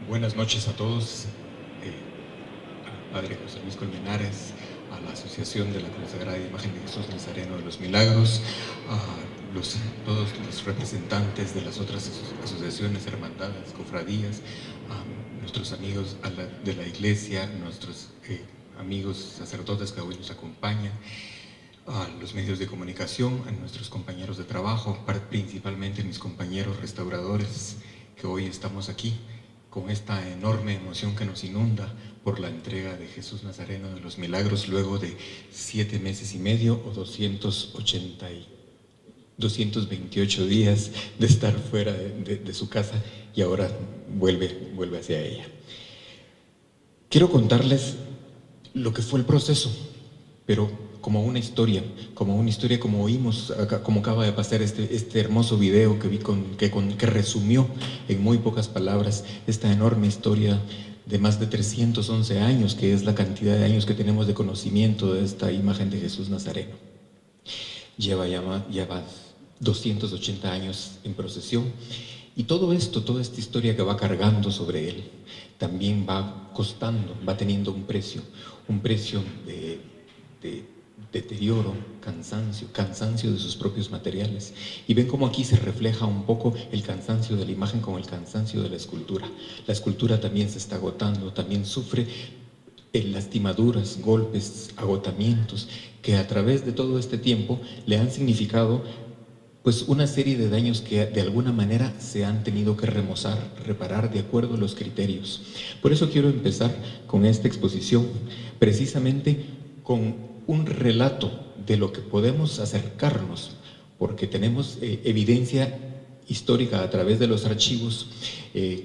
Buenas noches a todos, al Padre José Luis Colmenares, a la Asociación de la Consagrada Imagen de Jesús Nazareno de los Milagros, a todos los representantes de las otras asociaciones, hermandades, cofradías, a nuestros amigos de la iglesia, nuestros amigos sacerdotes que hoy nos acompañan, a los medios de comunicación, a nuestros compañeros de trabajo, principalmente mis compañeros restauradores que hoy estamos aquí con esta enorme emoción que nos inunda por la entrega de Jesús Nazareno de los Milagros luego de 7 meses y medio o 228 días de estar fuera de su casa y ahora vuelve hacia ella. Quiero contarles lo que fue el proceso, pero como una historia como oímos, como acaba de pasar este hermoso video que vi que resumió en muy pocas palabras esta enorme historia de más de 311 años, que es la cantidad de años que tenemos de conocimiento de esta imagen de Jesús Nazareno. Lleva 280 años en procesión, y toda esta historia que va cargando sobre él también va costando, va teniendo un precio de deterioro, cansancio de sus propios materiales. Y ven cómo aquí se refleja un poco el cansancio de la imagen con el cansancio de la escultura. La escultura también se está agotando, también sufre lastimaduras, golpes, agotamientos, que a través de todo este tiempo le han significado pues una serie de daños que de alguna manera se han tenido que remozar, reparar de acuerdo a los criterios. Por eso quiero empezar con esta exposición, precisamente con un relato de lo que podemos acercarnos, porque tenemos evidencia histórica a través de los archivos,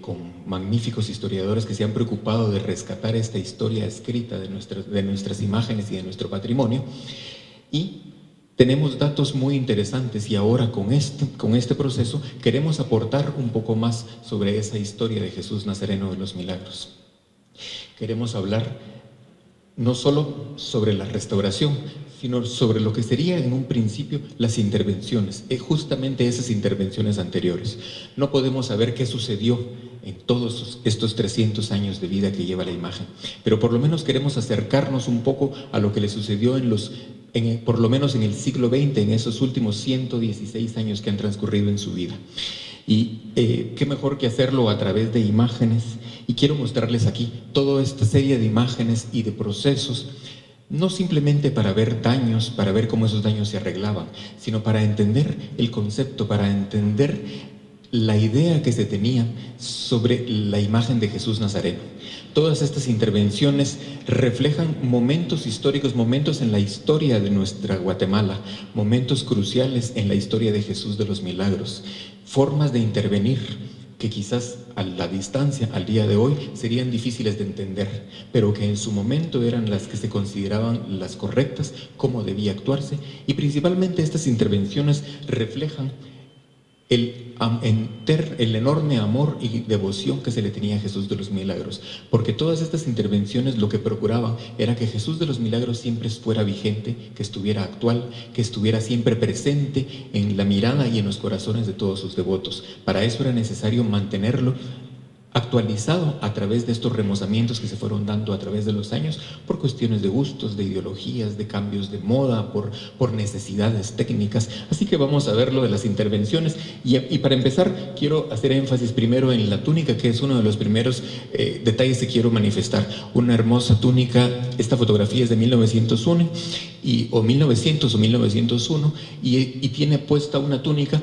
con magníficos historiadores que se han preocupado de rescatar esta historia escrita de nuestras imágenes y de nuestro patrimonio, y tenemos datos muy interesantes, y ahora con este proceso queremos aportar un poco más sobre esa historia de Jesús Nazareno de los Milagros. Queremos hablar no solo sobre la restauración, sino sobre lo que sería en un principio las intervenciones, justamente esas intervenciones anteriores. No podemos saber qué sucedió en todos estos 300 años de vida que lleva la imagen, pero por lo menos queremos acercarnos un poco a lo que le sucedió por lo menos en el siglo XX, en esos últimos 116 años que han transcurrido en su vida. Y qué mejor que hacerlo a través de imágenes, y quiero mostrarles aquí toda esta serie de imágenes y de procesos, no simplemente para ver daños, para ver cómo esos daños se arreglaban, sino para entender el concepto, para entender la idea que se tenía sobre la imagen de Jesús Nazareno. Todas estas intervenciones reflejan momentos históricos, momentos en la historia de nuestra Guatemala, momentos cruciales en la historia de Jesús de los Milagros, formas de intervenir que quizás a la distancia, al día de hoy, serían difíciles de entender, pero que en su momento eran las que se consideraban las correctas, cómo debía actuarse, y principalmente estas intervenciones reflejan el enorme amor y devoción que se le tenía a Jesús de los Milagros, porque todas estas intervenciones lo que procuraban era que Jesús de los Milagros siempre fuera vigente, que estuviera actual, que estuviera siempre presente en la mirada y en los corazones de todos sus devotos. Para eso era necesario mantenerlo actualizado a través de estos remozamientos que se fueron dando a través de los años por cuestiones de gustos, de ideologías, de cambios de moda, por necesidades técnicas. Así que vamos a ver lo de las intervenciones, y para empezar quiero hacer énfasis primero en la túnica, que es uno de los primeros detalles que quiero manifestar. Una hermosa túnica. Esta fotografía es de 1901 o 1900 o 1901, y tiene puesta una túnica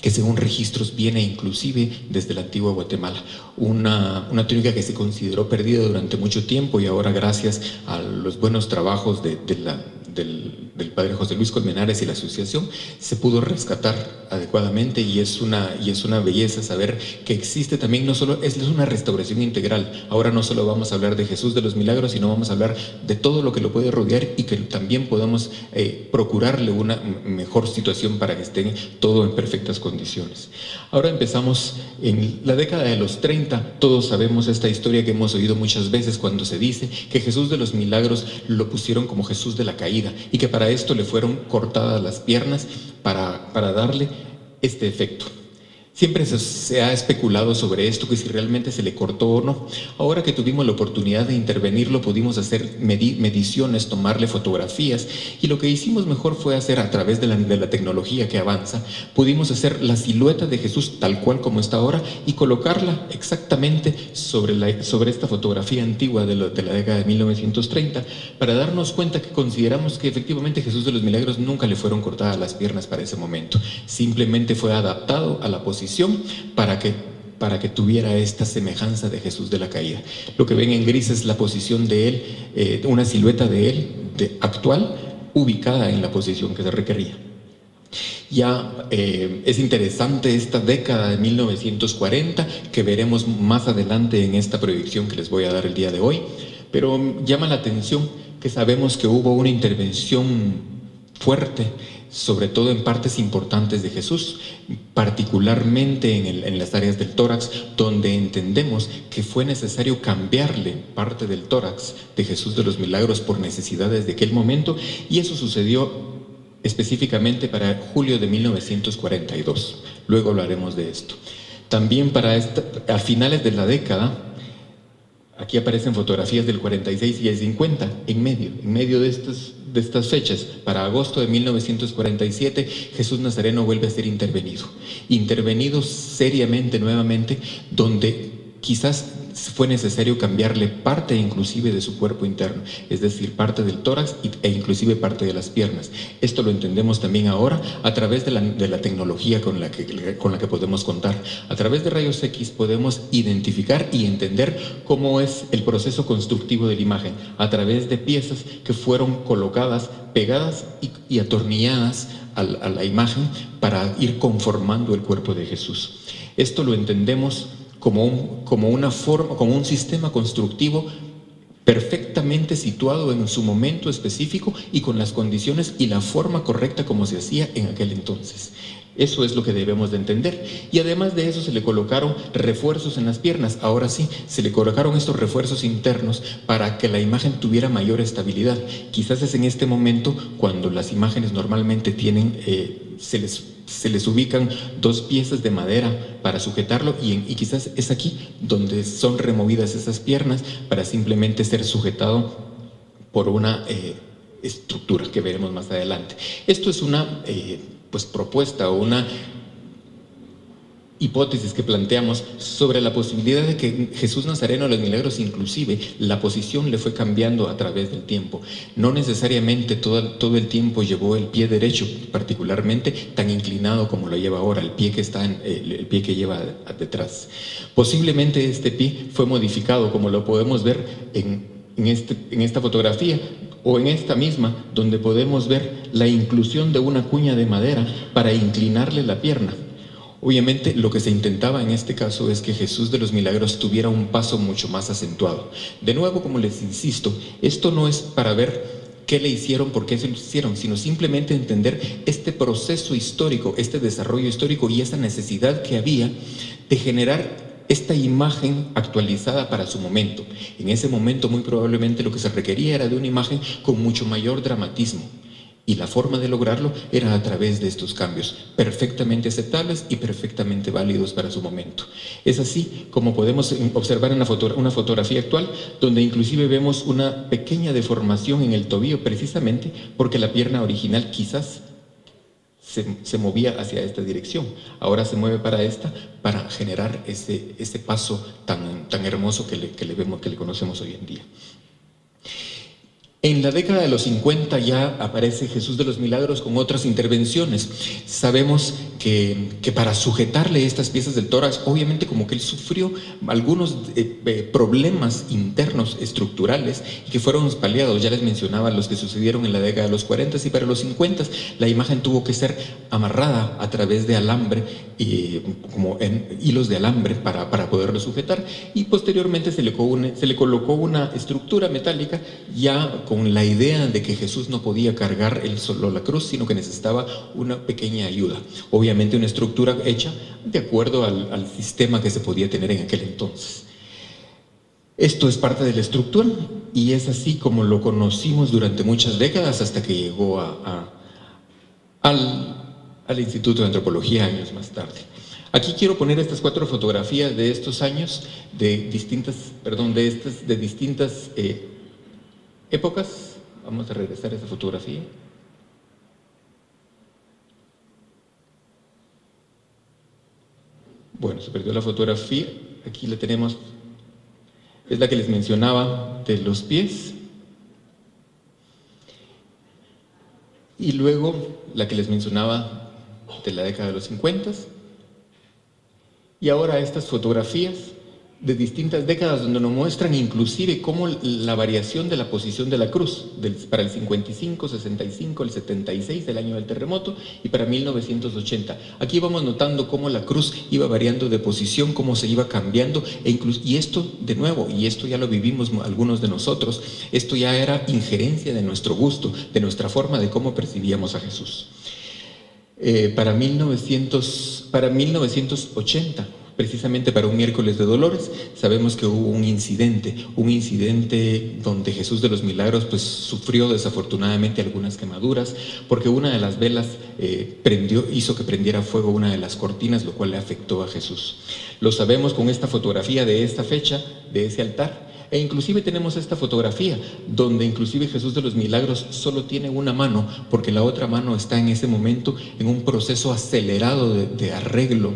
que según registros viene inclusive desde la antigua Guatemala, una túnica que se consideró perdida durante mucho tiempo, y ahora gracias a los buenos trabajos del Padre José Luis Colmenares y la asociación se pudo rescatar adecuadamente, y es una belleza saber que existe también, no solo es una restauración integral. Ahora no solo vamos a hablar de Jesús de los Milagros, sino vamos a hablar de todo lo que lo puede rodear, y que también podamos procurarle una mejor situación para que esté todo en perfectas condiciones. Ahora empezamos en la década de los 30. Todos sabemos esta historia que hemos oído muchas veces, cuando se dice que Jesús de los Milagros lo pusieron como Jesús de la caída, y que para esto le fueron cortadas las piernas para darle este efecto. Siempre se ha especulado sobre esto, que si realmente se le cortó o no. Ahora que tuvimos la oportunidad de intervenirlo, pudimos hacer mediciones, tomarle fotografías, y lo que hicimos mejor fue hacer, a través de la tecnología que avanza, pudimos hacer la silueta de Jesús tal cual como está ahora y colocarla exactamente sobre esta fotografía antigua de la década de 1930, para darnos cuenta que consideramos que efectivamente Jesús de los Milagros nunca le fueron cortadas las piernas para ese momento. Simplemente fue adaptado a la posición para que tuviera esta semejanza de Jesús de la caída. Lo que ven en gris es la posición de él, una silueta de él actual, ubicada en la posición que se requería. Ya es interesante esta década de 1940, que veremos más adelante en esta proyección que les voy a dar el día de hoy, pero llama la atención que sabemos que hubo una intervención fuerte, sobre todo en partes importantes de Jesús, particularmente en las áreas del tórax, donde entendemos que fue necesario cambiarle parte del tórax de Jesús de los Milagros por necesidades de aquel momento, y eso sucedió específicamente para julio de 1942. Luego hablaremos de esto. También a finales de la década, aquí aparecen fotografías del 46 y el 50, en medio de estas fechas. Para agosto de 1947, Jesús Nazareno vuelve a ser intervenido seriamente nuevamente, donde quizás fue necesario cambiarle parte inclusive de su cuerpo interno, es decir, parte del tórax e inclusive parte de las piernas. Esto lo entendemos también ahora a través de la tecnología con la que podemos contar. A través de rayos X podemos identificar y entender cómo es el proceso constructivo de la imagen, a través de piezas que fueron colocadas, pegadas y atornilladas a la imagen para ir conformando el cuerpo de Jesús. Esto lo entendemos como un sistema constructivo perfectamente situado en su momento específico y con las condiciones y la forma correcta como se hacía en aquel entonces. Eso es lo que debemos de entender. Y además de eso se le colocaron refuerzos en las piernas. Ahora sí, se le colocaron estos refuerzos internos para que la imagen tuviera mayor estabilidad. Quizás es en este momento cuando las imágenes normalmente tienen, se les ubican dos piezas de madera para sujetarlo, y quizás es aquí donde son removidas esas piernas para simplemente ser sujetado por una estructura que veremos más adelante. Esto es una propuesta o una hipótesis que planteamos sobre la posibilidad de que Jesús Nazareno de los Milagros, inclusive la posición le fue cambiando a través del tiempo. No necesariamente todo el tiempo llevó el pie derecho, particularmente tan inclinado como lo lleva ahora, el pie que lleva detrás. Posiblemente este pie fue modificado, como lo podemos ver en esta fotografía, o en esta misma, donde podemos ver la inclusión de una cuña de madera para inclinarle la pierna. Obviamente lo que se intentaba en este caso es que Jesús de los Milagros tuviera un paso mucho más acentuado. De nuevo, como les insisto, esto no es para ver qué le hicieron, por qué se lo hicieron, sino simplemente entender este proceso histórico, este desarrollo histórico y esa necesidad que había de generar esta imagen actualizada para su momento. En ese momento muy probablemente lo que se requería era de una imagen con mucho mayor dramatismo. Y la forma de lograrlo era a través de estos cambios, perfectamente aceptables y perfectamente válidos para su momento. Es así como podemos observar en una fotografía actual, donde inclusive vemos una pequeña deformación en el tobillo, precisamente porque la pierna original quizás se movía hacia esta dirección. Ahora se mueve para esta, para generar ese paso tan hermoso que le conocemos hoy en día. En la década de los 50 ya aparece Jesús de los Milagros con otras intervenciones. Sabemos que para sujetarle estas piezas del tórax, obviamente como que él sufrió algunos problemas internos estructurales y que fueron paliados. Ya les mencionaba los que sucedieron en la década de los 40 y para los 50 la imagen tuvo que ser amarrada a través de alambre, como en hilos de alambre para poderlo sujetar, y posteriormente se le colocó una estructura metálica ya con la idea de que Jesús no podía cargar él solo la cruz, sino que necesitaba una pequeña ayuda. Obviamente una estructura hecha de acuerdo al sistema que se podía tener en aquel entonces. Esto es parte de la estructura y es así como lo conocimos durante muchas décadas hasta que llegó al Instituto de Antropología años más tarde. Aquí quiero poner estas 4 fotografías de estos años, de distintas épocas. Vamos a regresar a esa fotografía. Bueno, se perdió la fotografía. Aquí la tenemos. Es la que les mencionaba de los pies. Y luego la que les mencionaba de la década de los 50. Y ahora estas fotografías de distintas décadas donde nos muestran inclusive cómo la variación de la posición de la cruz, para el 55, 65, el 76, el año del terremoto, y para 1980. Aquí vamos notando cómo la cruz iba variando de posición, cómo se iba cambiando, y esto, de nuevo, y esto ya lo vivimos algunos de nosotros, esto ya era injerencia de nuestro gusto, de nuestra forma de cómo percibíamos a Jesús. Para 1980, precisamente para un miércoles de Dolores, sabemos que hubo un incidente donde Jesús de los Milagros pues sufrió desafortunadamente algunas quemaduras, porque una de las velas hizo que prendiera fuego una de las cortinas, lo cual le afectó a Jesús. Lo sabemos con esta fotografía de esta fecha, de ese altar. E inclusive tenemos esta fotografía donde inclusive Jesús de los Milagros solo tiene una mano, porque la otra mano está en ese momento en un proceso acelerado de arreglo.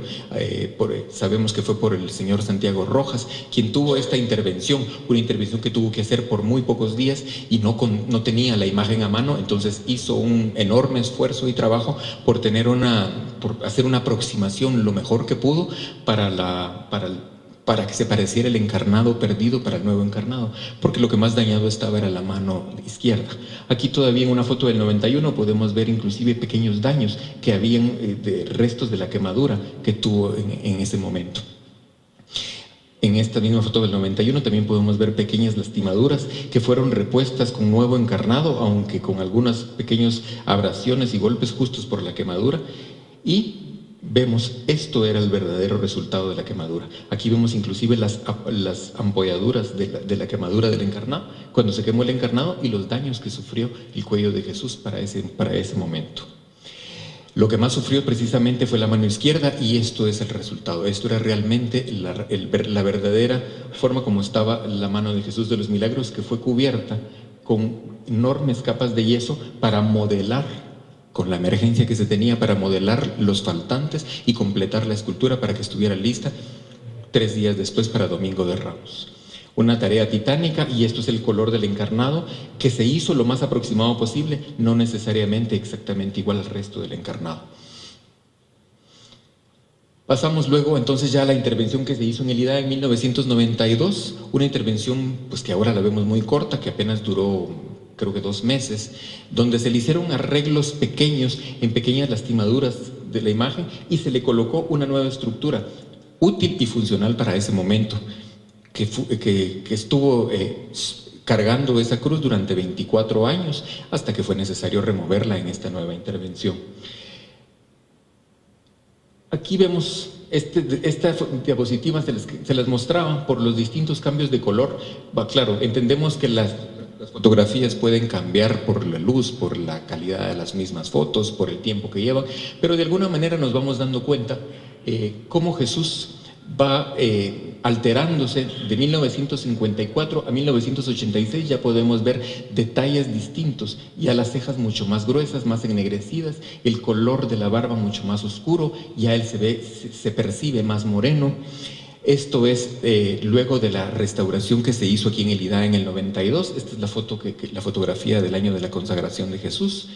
Sabemos que fue por el señor Santiago Rojas quien tuvo esta intervención, una intervención que tuvo que hacer por muy pocos días y no tenía la imagen a mano, entonces hizo un enorme esfuerzo y trabajo por hacer una aproximación lo mejor que pudo para que se pareciera el encarnado perdido para el nuevo encarnado, porque lo que más dañado estaba era la mano izquierda. Aquí todavía en una foto del 91 podemos ver inclusive pequeños daños que habían de restos de la quemadura que tuvo en ese momento. En esta misma foto del 91 también podemos ver pequeñas lastimaduras que fueron repuestas con nuevo encarnado, aunque con algunas pequeñas abrasiones y golpes justos por la quemadura, y vemos, esto era el verdadero resultado de la quemadura. Aquí vemos inclusive las ampolladuras de la quemadura del encarnado, cuando se quemó el encarnado, y los daños que sufrió el cuello de Jesús para ese momento. Lo que más sufrió precisamente fue la mano izquierda, y esto es el resultado. Esto era realmente la verdadera forma como estaba la mano de Jesús de los Milagros, que fue cubierta con enormes capas de yeso para modelar, con la emergencia que se tenía para modelar los faltantes y completar la escultura para que estuviera lista 3 días después para Domingo de Ramos. Una tarea titánica, y esto es el color del encarnado, que se hizo lo más aproximado posible, no necesariamente exactamente igual al resto del encarnado. Pasamos luego entonces ya a la intervención que se hizo en el IDA en 1992, una intervención pues que ahora la vemos muy corta, que apenas duró creo que 2 meses, donde se le hicieron arreglos pequeños en pequeñas lastimaduras de la imagen y se le colocó una nueva estructura útil y funcional para ese momento, que estuvo cargando esa cruz durante 24 años hasta que fue necesario removerla en esta nueva intervención. Aquí vemos esta diapositiva, se las mostraba por los distintos cambios de color. Claro, entendemos que las fotografías pueden cambiar por la luz, por la calidad de las mismas fotos, por el tiempo que llevan, pero de alguna manera nos vamos dando cuenta cómo Jesús va alterándose de 1954 a 1986. Ya podemos ver detalles distintos, ya las cejas mucho más gruesas, más ennegrecidas, el color de la barba mucho más oscuro, ya él se percibe más moreno. Esto es luego de la restauración que se hizo aquí en el IDA en el 92. Esta es la fotografía del año de la consagración de Jesús.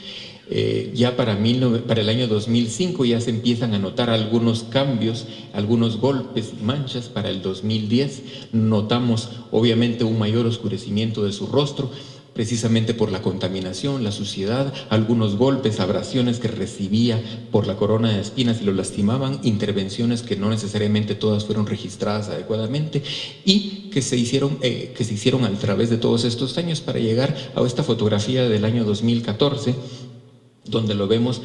Ya para el año 2005 ya se empiezan a notar algunos cambios, algunos golpes y manchas. Para el 2010 notamos obviamente un mayor oscurecimiento de su rostro, precisamente por la contaminación, la suciedad, algunos golpes, abrasiones que recibía por la corona de espinas y lo lastimaban, intervenciones que no necesariamente todas fueron registradas adecuadamente y que se hicieron a través de todos estos años para llegar a esta fotografía del año 2014, donde lo vemos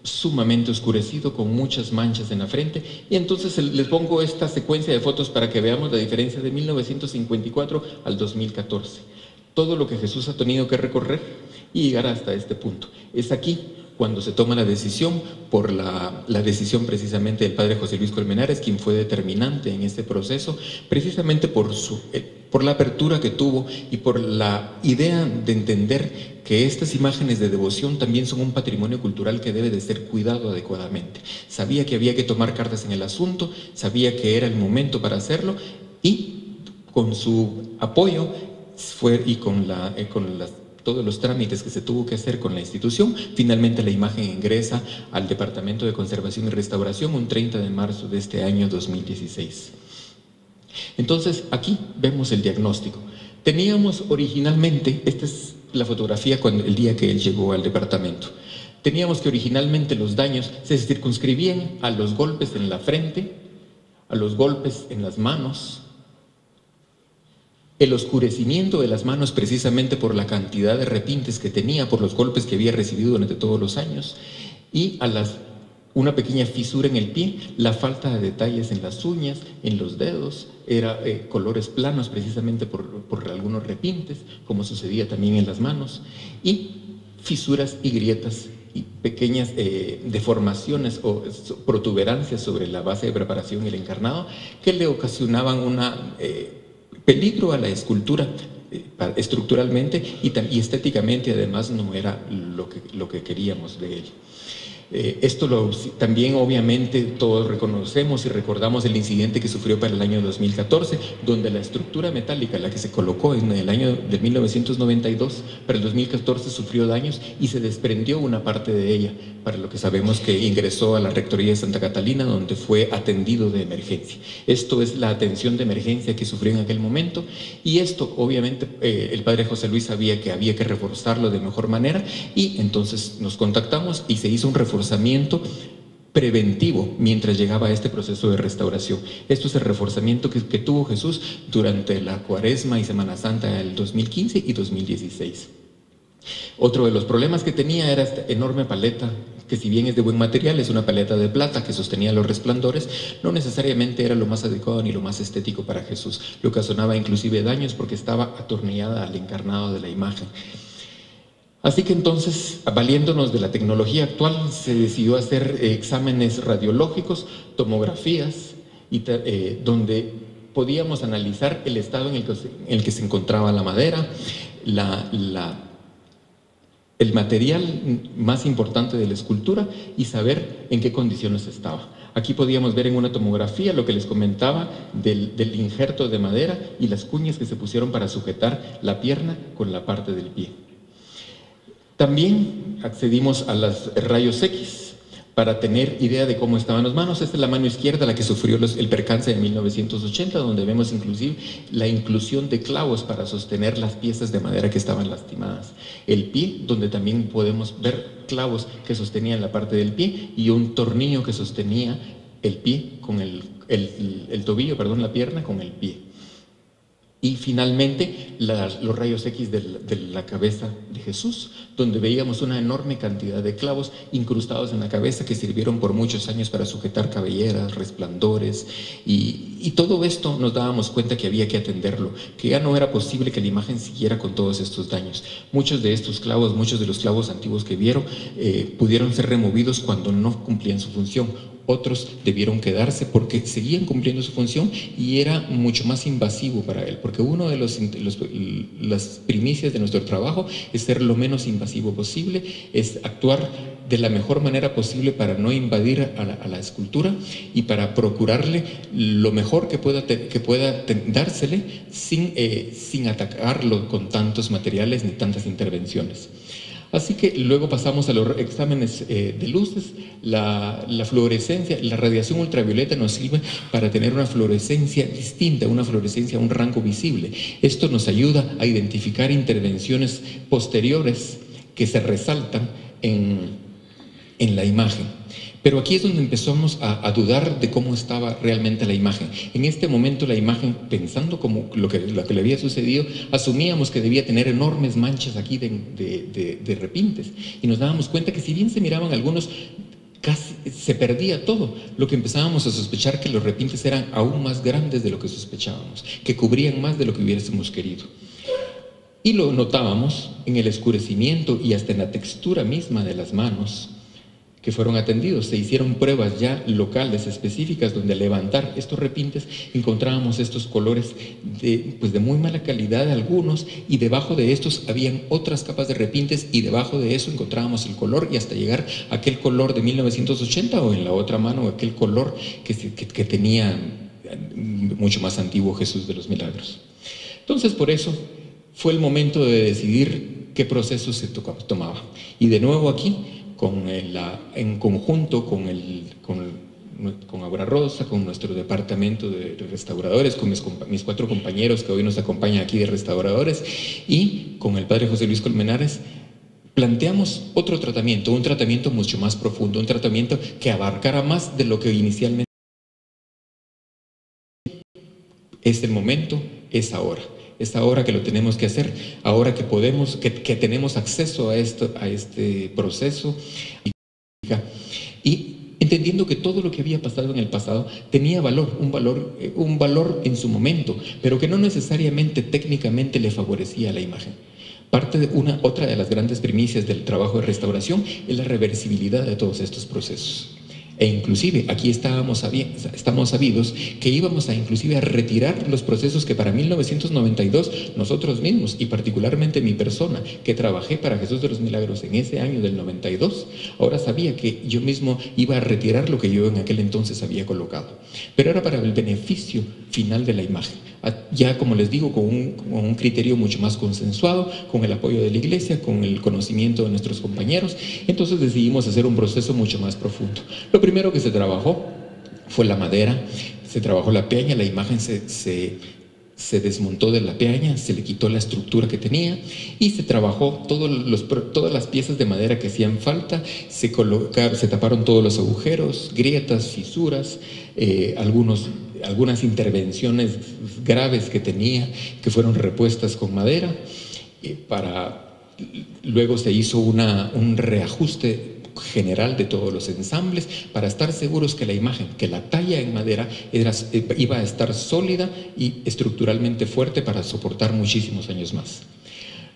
sumamente oscurecido, con muchas manchas en la frente. Y entonces les pongo esta secuencia de fotos para que veamos la diferencia de 1954 al 2014. Todo lo que Jesús ha tenido que recorrer y llegar hasta este punto. Es aquí cuando se toma la decisión, por la decisión precisamente del padre José Luis Colmenares, quien fue determinante en este proceso, precisamente por la apertura que tuvo y por la idea de entender que estas imágenes de devoción también son un patrimonio cultural que debe de ser cuidado adecuadamente. Sabía que había que tomar cartas en el asunto, sabía que era el momento para hacerlo, y con su apoyo y con todos los trámites que se tuvo que hacer con la institución, finalmente la imagen ingresa al Departamento de Conservación y Restauración un 30 de marzo de este año 2016. Entonces, aquí vemos el diagnóstico. Teníamos originalmente, esta es la fotografía el día que él llegó al departamento. Teníamos que originalmente los daños se circunscribían a los golpes en la frente, a los golpes en las manos, el oscurecimiento de las manos precisamente por la cantidad de repintes que tenía, por los golpes que había recibido durante todos los años, y una pequeña fisura en el pie, la falta de detalles en las uñas, en los dedos, colores planos precisamente por algunos repintes, como sucedía también en las manos, y fisuras y grietas y pequeñas deformaciones o protuberancias sobre la base de preparación y el encarnado que le ocasionaban una peligro a la escultura estructuralmente y estéticamente. Además no era lo que queríamos de él. Esto también obviamente todos reconocemos y recordamos el incidente que sufrió para el año 2014, donde la estructura metálica, la que se colocó en el año de 1992, para el 2014 sufrió daños y se desprendió una parte de ella, para lo que sabemos que ingresó a la Rectoría de Santa Catalina, donde fue atendido de emergencia. Esto es la atención de emergencia que sufrió en aquel momento, y esto obviamente el padre José Luis sabía que había que reforzarlo de mejor manera, y entonces nos contactamos y se hizo un reforzamiento preventivo mientras llegaba a este proceso de restauración. Esto es el reforzamiento que tuvo Jesús durante la Cuaresma y Semana Santa del 2015 y 2016. Otro de los problemas que tenía era esta enorme paleta, que si bien es de buen material, es una paleta de plata que sostenía los resplandores, no necesariamente era lo más adecuado ni lo más estético para Jesús. Le ocasionaba inclusive daños porque estaba atornillada al encarnado de la imagen. Así que entonces, valiéndonos de la tecnología actual, se decidió hacer exámenes radiológicos, tomografías, donde podíamos analizar el estado en el que se encontraba la madera, el material más importante de la escultura, y saber en qué condiciones estaba. Aquí podíamos ver en una tomografía lo que les comentaba del injerto de madera y las cuñas que se pusieron para sujetar la pierna con la parte del pie. También accedimos a los rayos X para tener idea de cómo estaban las manos. Esta es la mano izquierda, la que sufrió el percance de 1980, donde vemos inclusive la inclusión de clavos para sostener las piezas de madera que estaban lastimadas. El pie, donde también podemos ver clavos que sostenían la parte del pie y un tornillo que sostenía el pie con el tobillo, perdón, la pierna con el pie. Y finalmente los rayos X de la cabeza de Jesús, donde veíamos una enorme cantidad de clavos incrustados en la cabeza que sirvieron por muchos años para sujetar cabelleras, resplandores, y todo esto nos dábamos cuenta que había que atenderlo, que ya no era posible que la imagen siguiera con todos estos daños. Muchos de estos clavos, muchos de los clavos antiguos que vieron, pudieron ser removidos cuando no cumplían su función. Otros debieron quedarse porque seguían cumpliendo su función y era mucho más invasivo para él, porque uno de las primicias de nuestro trabajo es ser lo menos invasivo posible, es actuar de la mejor manera posible para no invadir a la escultura y para procurarle lo mejor que pueda dársele sin atacarlo con tantos materiales ni tantas intervenciones. Así que luego pasamos a los exámenes de luces. La fluorescencia, la radiación ultravioleta nos sirve para tener una fluorescencia distinta, una fluorescencia a un rango visible. Esto nos ayuda a identificar intervenciones posteriores que se resaltan en la imagen. Pero aquí es donde empezamos a dudar de cómo estaba realmente la imagen. En este momento la imagen, pensando como lo que le había sucedido, asumíamos que debía tener enormes manchas aquí de repintes. Y nos dábamos cuenta que si bien se miraban algunos, casi se perdía todo. Lo que empezábamos a sospechar que los repintes eran aún más grandes de lo que sospechábamos, que cubrían más de lo que hubiésemos querido. Y lo notábamos en el escurecimiento y hasta en la textura misma de las manos que fueron atendidos. Se hicieron pruebas ya locales, específicas, donde al levantar estos repintes encontrábamos estos colores de muy mala calidad algunos, y debajo de estos habían otras capas de repintes, y debajo de eso encontrábamos el color, y hasta llegar a aquel color de 1980, o en la otra mano aquel color que tenía mucho más antiguo Jesús de los Milagros. Entonces, por eso fue el momento de decidir qué proceso se tomaba. Y de nuevo aquí, en conjunto con Aura Rosa, con nuestro departamento de restauradores, con mis 4 compañeros que hoy nos acompañan aquí de restauradores, y con el padre José Luis Colmenares, planteamos otro tratamiento, un tratamiento mucho más profundo, un tratamiento que abarcara más de lo que inicialmente. Es el momento, es ahora. Es ahora que lo tenemos que hacer, ahora que podemos, que tenemos acceso a este proceso. Y entendiendo que todo lo que había pasado en el pasado tenía valor, un valor en su momento, pero que no necesariamente técnicamente le favorecía a la imagen. Otra de las grandes primicias del trabajo de restauración es la reversibilidad de todos estos procesos. E inclusive aquí estamos sabidos que íbamos a retirar los procesos que para 1992 nosotros mismos, y particularmente mi persona, que trabajé para Jesús de los Milagros en ese año del 92, ahora sabía que yo mismo iba a retirar lo que yo en aquel entonces había colocado. Pero era para el beneficio final de la imagen. Ya, como les digo, con un criterio mucho más consensuado, con el apoyo de la iglesia, con el conocimiento de nuestros compañeros. Entonces decidimos hacer un proceso mucho más profundo. Lo primero que se trabajó fue la madera, se trabajó la peña, la imagen se desmontó de la peña, se le quitó la estructura que tenía y se trabajó todas las piezas de madera que hacían falta, se taparon todos los agujeros, grietas, fisuras, algunas intervenciones graves que tenía, que fueron repuestas con madera. Luego se hizo un reajuste general de todos los ensambles para estar seguros que la imagen, que la talla en madera iba a estar sólida y estructuralmente fuerte para soportar muchísimos años más.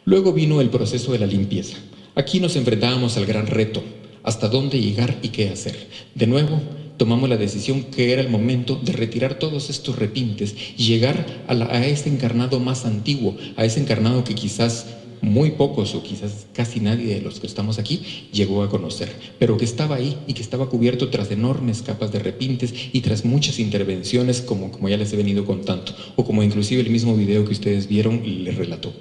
Luego vino el proceso de la limpieza. Aquí nos enfrentábamos al gran reto: hasta dónde llegar y qué hacer. De nuevo, tomamos la decisión que era el momento de retirar todos estos repintes y llegar a ese encarnado más antiguo, a ese encarnado que quizás muy pocos o quizás casi nadie de los que estamos aquí llegó a conocer, pero que estaba ahí y que estaba cubierto tras enormes capas de repintes y tras muchas intervenciones, como ya les he venido contando, o como inclusive el mismo video que ustedes vieron les relató.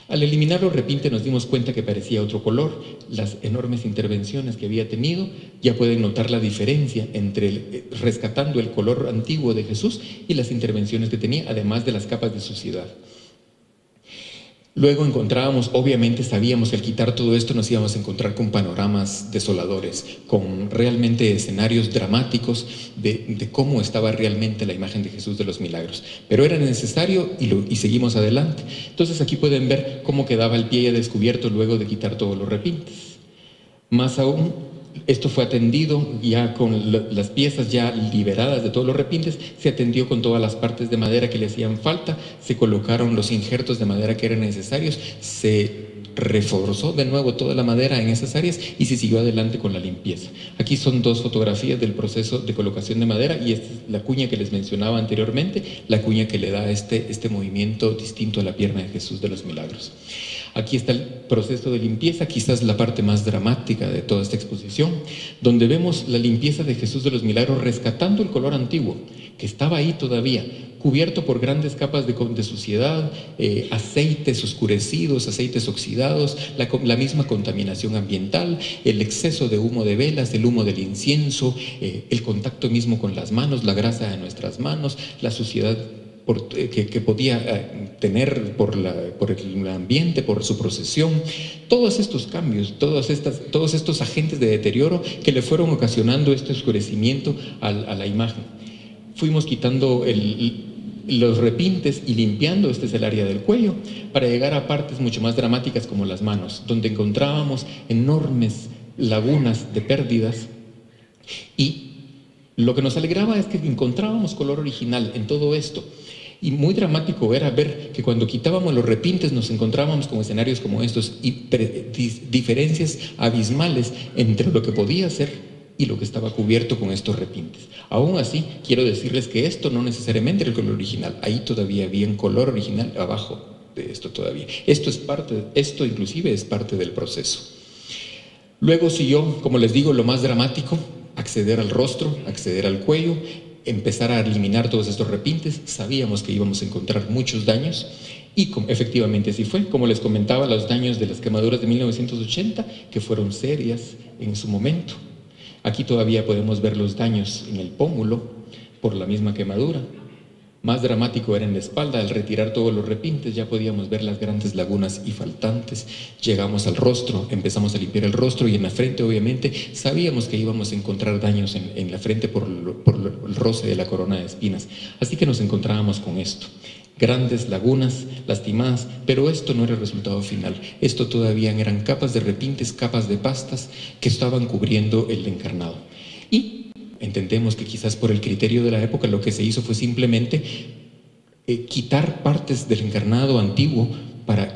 Al eliminar los repintes nos dimos cuenta que parecía otro color. Las enormes intervenciones que había tenido, ya pueden notar la diferencia entre rescatando el color antiguo de Jesús y las intervenciones que tenía, además de las capas de suciedad. Luego obviamente sabíamos que al quitar todo esto nos íbamos a encontrar con panoramas desoladores, con realmente escenarios dramáticos de cómo estaba realmente la imagen de Jesús de los Milagros. Pero era necesario y seguimos adelante. Entonces aquí pueden ver cómo quedaba el pie descubierto luego de quitar todos los repintes. Más aún, esto fue atendido ya con las piezas ya liberadas de todos los repintes, se atendió con todas las partes de madera que le hacían falta, se colocaron los injertos de madera que eran necesarios, se reforzó de nuevo toda la madera en esas áreas y se siguió adelante con la limpieza. Aquí son 2 fotografías del proceso de colocación de madera, y esta es la cuña que les mencionaba anteriormente, la cuña que le da este movimiento distinto a la pierna de Jesús de los Milagros. Aquí está el proceso de limpieza, quizás la parte más dramática de toda esta exposición, donde vemos la limpieza de Jesús de los Milagros rescatando el color antiguo, que estaba ahí todavía, cubierto por grandes capas de suciedad, aceites oscurecidos, aceites oxidados, la misma contaminación ambiental, el exceso de humo de velas, el humo del incienso, el contacto mismo con las manos, la grasa de nuestras manos, la suciedad que podía tener por el ambiente, por su procesión. Todos estos cambios, todos estos agentes de deterioro que le fueron ocasionando este oscurecimiento a la imagen. Fuimos quitando los repintes y limpiando, este es el área del cuello, para llegar a partes mucho más dramáticas como las manos, donde encontrábamos enormes lagunas de pérdidas. Y lo que nos alegraba es que encontrábamos color original en todo esto. Y muy dramático era ver que cuando quitábamos los repintes nos encontrábamos con escenarios como estos y diferencias abismales entre lo que podía ser y lo que estaba cubierto con estos repintes. Aún así, quiero decirles que esto no necesariamente era el color original. Ahí todavía había un color original abajo de esto todavía. Esto inclusive es parte del proceso. Luego siguió, como les digo, lo más dramático: acceder al rostro, acceder al cuello, empezar a eliminar todos estos repintes. Sabíamos que íbamos a encontrar muchos daños y efectivamente así fue. Como les comentaba, los daños de las quemaduras de 1980, que fueron serias en su momento. Aquí todavía podemos ver los daños en el pómulo por la misma quemadura. Más dramático era en la espalda. Al retirar todos los repintes ya podíamos ver las grandes lagunas y faltantes. Llegamos al rostro, empezamos a limpiar el rostro, y en la frente obviamente sabíamos que íbamos a encontrar daños en la frente por el roce de la corona de espinas. Así que nos encontrábamos con esto: grandes lagunas lastimadas, pero esto no era el resultado final. Esto todavía eran capas de repintes, capas de pastas que estaban cubriendo el encarnado. Y entendemos que quizás por el criterio de la época lo que se hizo fue simplemente quitar partes del encarnado antiguo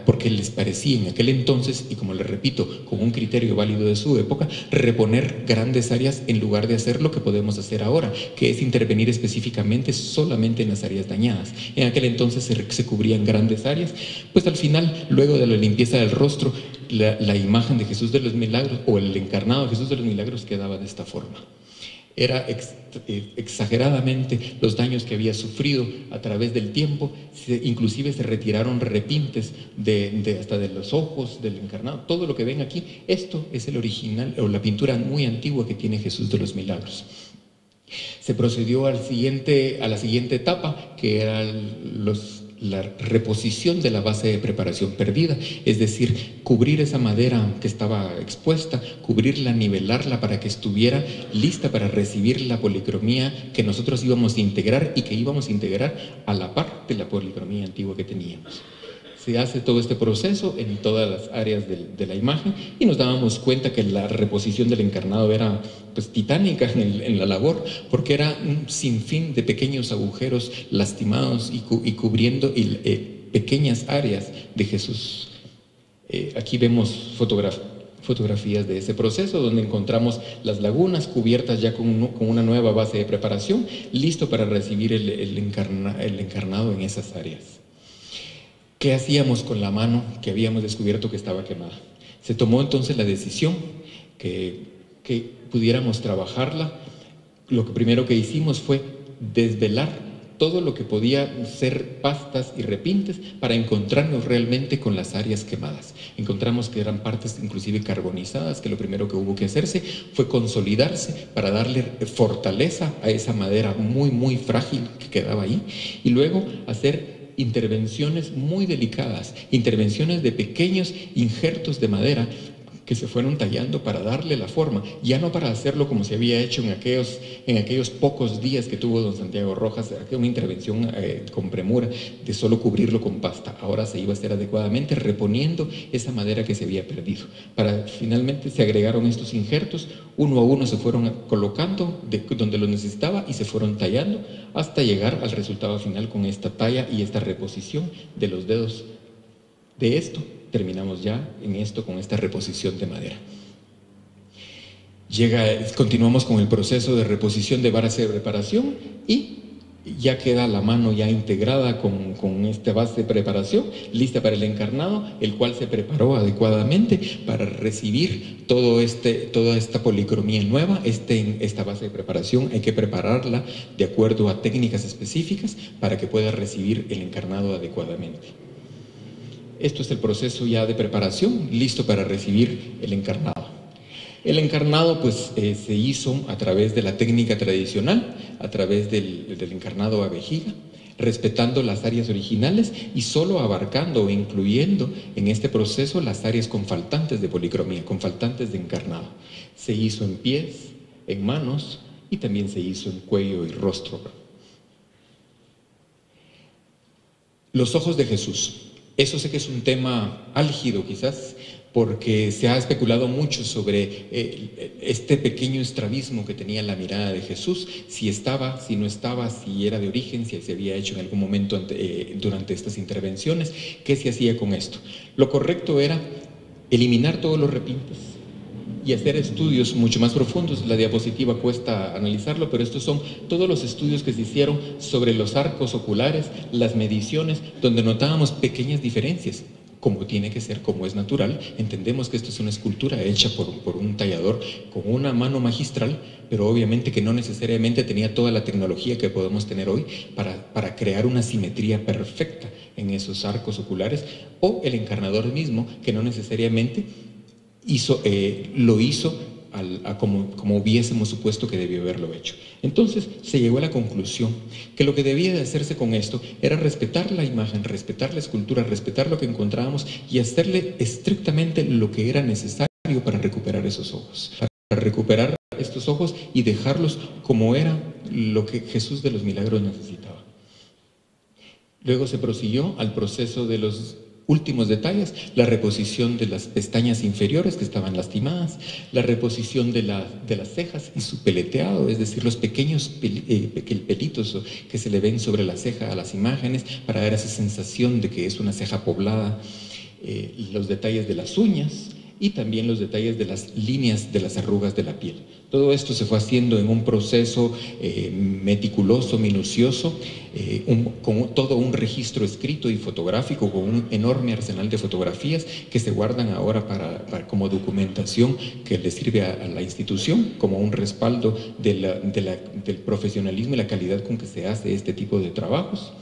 porque les parecía en aquel entonces, y como les repito, con un criterio válido de su época, reponer grandes áreas en lugar de hacer lo que podemos hacer ahora, que es intervenir específicamente solamente en las áreas dañadas. En aquel entonces se cubrían grandes áreas. Pues al final, luego de la limpieza del rostro, la imagen de Jesús de los Milagros, o el encarnado de Jesús de los Milagros, quedaba de esta forma. Era exageradamente los daños que había sufrido a través del tiempo. Inclusive se retiraron repintes hasta de los ojos del encarnado. Todo lo que ven aquí, esto es el original, o la pintura muy antigua que tiene Jesús de los Milagros. Se procedió a la siguiente etapa, que era la reposición de la base de preparación perdida, es decir, cubrir esa madera que estaba expuesta, cubrirla, nivelarla para que estuviera lista para recibir la policromía que nosotros íbamos a integrar, y que íbamos a integrar a la par de la policromía antigua que teníamos. Se hace todo este proceso en todas las áreas de la imagen, y nos dábamos cuenta que la reposición del encarnado era pues titánica en la labor, porque era un sinfín de pequeños agujeros lastimados y cubriendo pequeñas áreas de Jesús. Aquí vemos fotografías de ese proceso, donde encontramos las lagunas cubiertas ya con una nueva base de preparación, listo para recibir el encarnado en esas áreas. ¿Qué hacíamos con la mano que habíamos descubierto que estaba quemada? Se tomó entonces la decisión que pudiéramos trabajarla. Lo primero que hicimos fue desvelar todo lo que podía ser pastas y repintes para encontrarnos realmente con las áreas quemadas. Encontramos que eran partes inclusive carbonizadas, que lo primero que hubo que hacerse fue consolidarse para darle fortaleza a esa madera muy, muy frágil que quedaba ahí, y luego hacer intervenciones muy delicadas, intervenciones de pequeños injertos de madera que se fueron tallando para darle la forma, ya no para hacerlo como se había hecho en aquellos pocos días que tuvo don Santiago Rojas, una intervención con premura de solo cubrirlo con pasta. Ahora se iba a hacer adecuadamente, reponiendo esa madera que se había perdido. Finalmente se agregaron estos injertos, uno a uno se fueron colocando donde lo necesitaba y se fueron tallando hasta llegar al resultado final con esta talla y esta reposición de los dedos. De esto terminamos ya con esta reposición de madera. Continuamos con el proceso de reposición de base de preparación, y ya queda la mano ya integrada con esta base de preparación, lista para el encarnado, el cual se preparó adecuadamente para recibir toda esta policromía nueva. Esta base de preparación hay que prepararla de acuerdo a técnicas específicas para que pueda recibir el encarnado adecuadamente. Esto es el proceso ya de preparación, listo para recibir el encarnado. El encarnado pues se hizo a través de la técnica tradicional, a través del encarnado a vejiga, respetando las áreas originales y solo abarcando o incluyendo en este proceso las áreas con faltantes de policromía, con faltantes de encarnado. Se hizo en pies, en manos, y también se hizo en cuello y rostro. Los ojos de Jesús. Eso sé que es un tema álgido quizás, porque se ha especulado mucho sobre este pequeño estrabismo que tenía la mirada de Jesús, si estaba, si no estaba, si era de origen, si se había hecho en algún momento durante estas intervenciones, qué se hacía con esto. Lo correcto era eliminar todos los repintes y hacer estudios mucho más profundos. La diapositiva cuesta analizarlo, pero estos son todos los estudios que se hicieron sobre los arcos oculares, las mediciones, donde notábamos pequeñas diferencias, como tiene que ser, como es natural. Entendemos que esto es una escultura hecha por un tallador con una mano magistral, pero obviamente que no necesariamente tenía toda la tecnología que podemos tener hoy para crear una simetría perfecta en esos arcos oculares, o el encarnador mismo, que no necesariamente lo hizo como hubiésemos supuesto que debió haberlo hecho. Entonces se llegó a la conclusión que lo que debía de hacerse con esto era respetar la imagen, respetar la escultura, respetar lo que encontrábamos y hacerle estrictamente lo que era necesario para recuperar esos ojos, para recuperar estos ojos y dejarlos como era lo que Jesús de los Milagros necesitaba. Luego se prosiguió al proceso de los últimos detalles, la reposición de las pestañas inferiores que estaban lastimadas, la reposición de las cejas y su peleteado, es decir, los pequeños pelitos que se le ven sobre la ceja a las imágenes para dar esa sensación de que es una ceja poblada, los detalles de las uñas y también los detalles de las líneas de las arrugas de la piel. Todo esto se fue haciendo en un proceso meticuloso, minucioso, con todo un registro escrito y fotográfico, con un enorme arsenal de fotografías que se guardan ahora como documentación que le sirve a la institución, como un respaldo del profesionalismo y la calidad con que se hace este tipo de trabajos.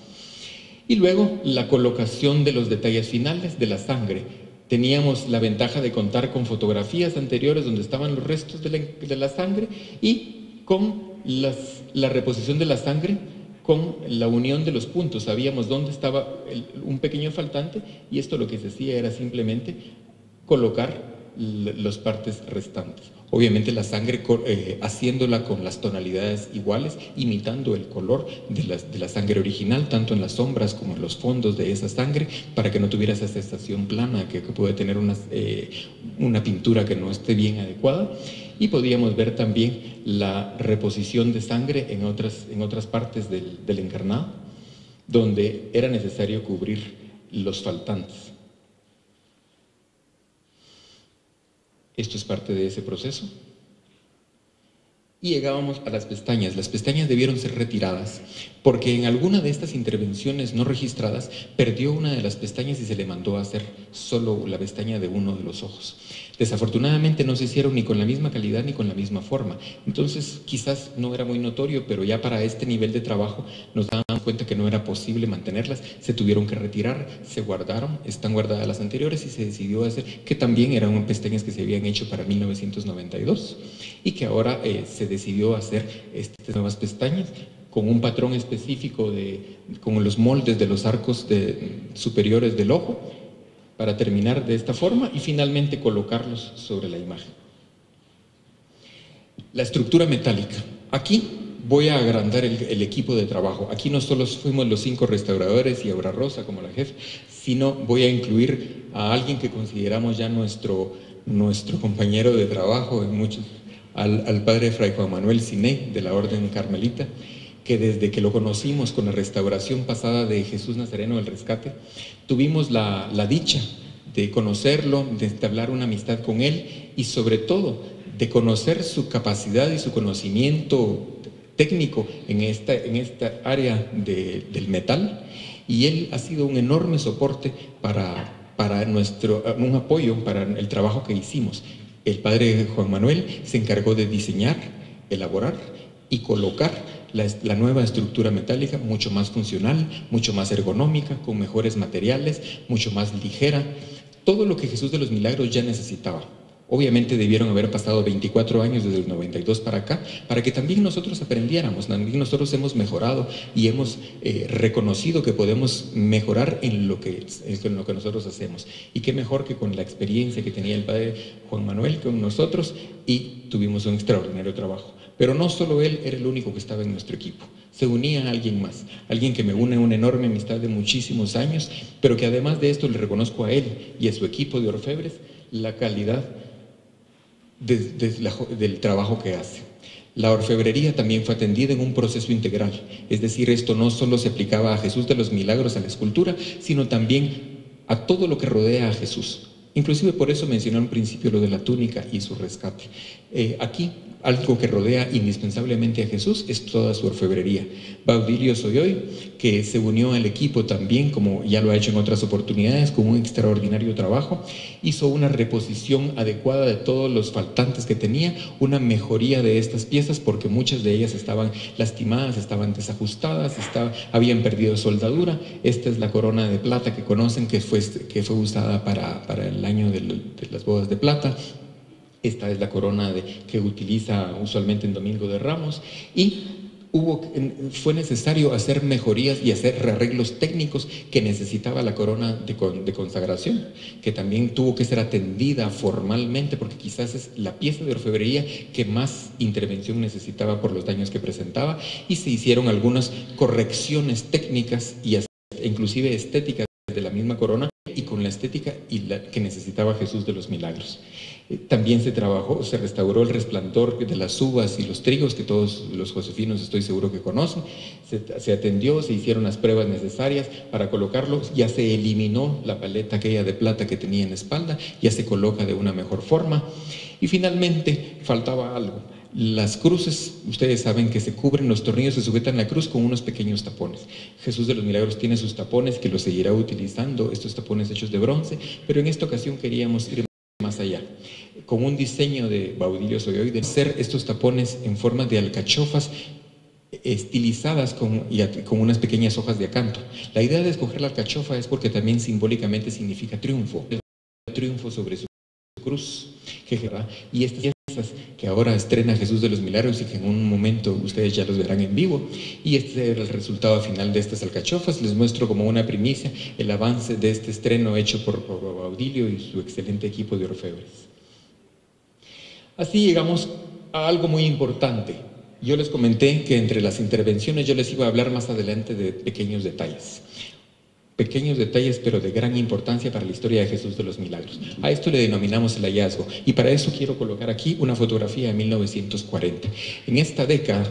Y luego la colocación de los detalles finales de la sangre. Teníamos la ventaja de contar con fotografías anteriores donde estaban los restos de la sangre y con la reposición de la sangre con la unión de los puntos. Sabíamos dónde estaba un pequeño faltante y esto lo que se hacía era simplemente colocar las partes restantes. Obviamente la sangre haciéndola con las tonalidades iguales, imitando el color de la sangre original, tanto en las sombras como en los fondos de esa sangre, para que no tuviera esa sensación plana que puede tener una pintura que no esté bien adecuada. Y podíamos ver también la reposición de sangre en otras partes del encarnado, donde era necesario cubrir los faltantes. Esto es parte de ese proceso. Y llegábamos a las pestañas. Las pestañas debieron ser retiradas porque en alguna de estas intervenciones no registradas perdió una de las pestañas y se le mandó a hacer solo la pestaña de uno de los ojos. Desafortunadamente no se hicieron ni con la misma calidad ni con la misma forma. Entonces quizás no era muy notorio, pero ya para este nivel de trabajo nos dábamos cuenta que no era posible mantenerlas. Se tuvieron que retirar, se guardaron, están guardadas las anteriores y se decidió hacer, que también eran pestañas que se habían hecho para 1992 y que ahora se decidió hacer estas nuevas pestañas con un patrón específico con los moldes de los arcos superiores del ojo, para terminar de esta forma y finalmente colocarlos sobre la imagen. La estructura metálica. Aquí voy a agrandar el equipo de trabajo. Aquí no solo fuimos los 5 restauradores y Aura Rosa como la jefe, sino voy a incluir a alguien que consideramos ya nuestro compañero de trabajo, al padre Fray Juan Manuel Ciné de la Orden Carmelita, que desde que lo conocimos con la restauración pasada de Jesús Nazareno del Rescate, tuvimos la dicha de conocerlo, de entablar una amistad con él y sobre todo de conocer su capacidad y su conocimiento técnico en esta área del metal, y él ha sido un enorme soporte un apoyo para el trabajo que hicimos. El padre Juan Manuel se encargó de diseñar, elaborar y colocar la nueva estructura metálica, mucho más funcional, mucho más ergonómica, con mejores materiales, mucho más ligera, todo lo que Jesús de los Milagros ya necesitaba. Obviamente debieron haber pasado 24 años desde el 92 para acá, para que también nosotros aprendiéramos, también nosotros hemos mejorado y hemos reconocido que podemos mejorar en lo que nosotros hacemos. Y qué mejor que con la experiencia que tenía el padre Juan Manuel con nosotros, y tuvimos un extraordinario trabajo. Pero no solo él era el único que estaba en nuestro equipo, se unía a alguien más, alguien que me une una enorme amistad de muchísimos años, pero que además de esto le reconozco a él y a su equipo de orfebres la calidad del trabajo que hace. La orfebrería también fue atendida en un proceso integral, es decir, esto no solo se aplicaba a Jesús de los Milagros, a la escultura, sino también a todo lo que rodea a Jesús. Inclusive por eso mencioné al principio lo de la túnica y su rescate. Aquí algo que rodea indispensablemente a Jesús es toda su orfebrería. Baudilio Soyoy, que se unió al equipo también, como ya lo ha hecho en otras oportunidades, con un extraordinario trabajo, hizo una reposición adecuada de todos los faltantes que tenía, una mejoría de estas piezas, porque muchas de ellas estaban lastimadas, estaban desajustadas, habían perdido soldadura. Esta es la corona de plata que conocen, que fue usada para el año de las bodas de plata. Esta es la corona que utiliza usualmente en Domingo de Ramos, y fue necesario hacer mejorías y hacer arreglos técnicos que necesitaba la corona de consagración, que también tuvo que ser atendida formalmente, porque quizás es la pieza de orfebrería que más intervención necesitaba por los daños que presentaba, y se hicieron algunas correcciones técnicas e inclusive estéticas de la misma corona, y con la estética que necesitaba Jesús de los Milagros. También se restauró el resplandor de las uvas y los trigos, que todos los josefinos estoy seguro que conocen. Se atendió, se hicieron las pruebas necesarias para colocarlo, ya se eliminó la paleta aquella de plata que tenía en la espalda, ya se coloca de una mejor forma. Y finalmente faltaba algo. Las cruces, ustedes saben que se cubren, los tornillos se sujetan a la cruz con unos pequeños tapones. Jesús de los Milagros tiene sus tapones, que los seguirá utilizando, estos tapones hechos de bronce, pero en esta ocasión queríamos ir más allá, con un diseño de Baudilio Soyoy, de hacer estos tapones en forma de alcachofas estilizadas con unas pequeñas hojas de acanto. La idea de escoger la alcachofa es porque también simbólicamente significa triunfo sobre su cruz, y estas piezas que ahora estrena Jesús de los Milagros y que en un momento ustedes ya los verán en vivo, y este era el resultado final de estas alcachofas. Les muestro como una primicia el avance de este estreno hecho por Baudilio y su excelente equipo de orfebres. Así llegamos a algo muy importante. Yo les comenté que entre las intervenciones yo les iba a hablar más adelante de pequeños detalles, pero de gran importancia para la historia de Jesús de los Milagros. A esto le denominamos el hallazgo, y para eso quiero colocar aquí una fotografía de 1940. En esta década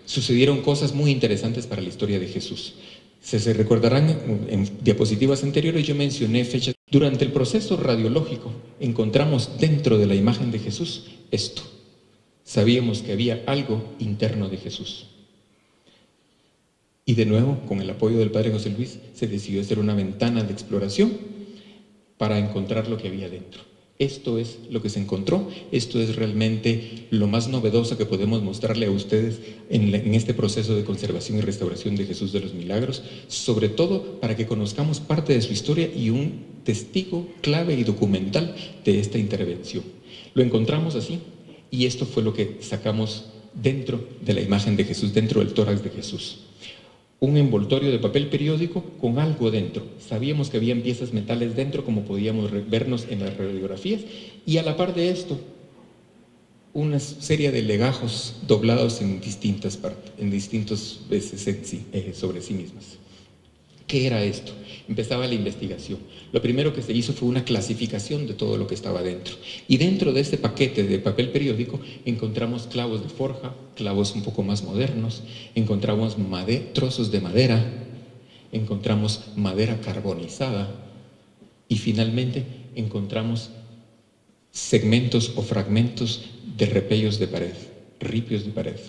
sucedieron cosas muy interesantes para la historia de Jesús. Se recordarán en diapositivas anteriores, yo mencioné fechas. Durante el proceso radiológico encontramos dentro de la imagen de Jesús esto. Sabíamos que había algo interno de Jesús. Y de nuevo, con el apoyo del Padre José Luis, se decidió hacer una ventana de exploración para encontrar lo que había dentro. Esto es lo que se encontró, esto es realmente lo más novedoso que podemos mostrarle a ustedes en este proceso de conservación y restauración de Jesús de los Milagros, sobre todo para que conozcamos parte de su historia y un testigo clave y documental de esta intervención. Lo encontramos así, y esto fue lo que sacamos dentro de la imagen de Jesús, dentro del tórax de Jesús. Un envoltorio de papel periódico con algo dentro. Sabíamos que habían piezas metales dentro, como podíamos vernos en las radiografías, y a la par de esto, una serie de legajos doblados en distintas partes, en distintos veces sobre sí mismas. ¿Qué era esto? Empezaba la investigación. Lo primero que se hizo fue una clasificación de todo lo que estaba dentro. Y dentro de este paquete de papel periódico encontramos clavos de forja, clavos un poco más modernos, encontramos trozos de madera, encontramos madera carbonizada, y finalmente encontramos segmentos o fragmentos de repellos de pared, ripios de pared.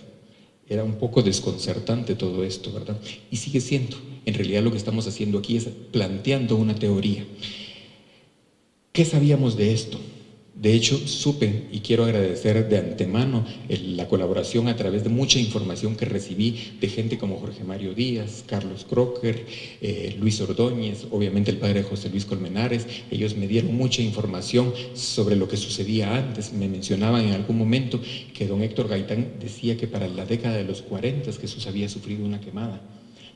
Era un poco desconcertante todo esto, ¿verdad? Y sigue siendo. En realidad lo que estamos haciendo aquí es planteando una teoría. ¿Qué sabíamos de esto? De hecho, supe, y quiero agradecer de antemano la colaboración a través de mucha información que recibí de gente como Jorge Mario Díaz, Carlos Crocker, Luis Ordóñez, obviamente el padre José Luis Colmenares. Ellos me dieron mucha información sobre lo que sucedía antes. Me mencionaban en algún momento que don Héctor Gaitán decía que para la década de los 40 Jesús había sufrido una quemada.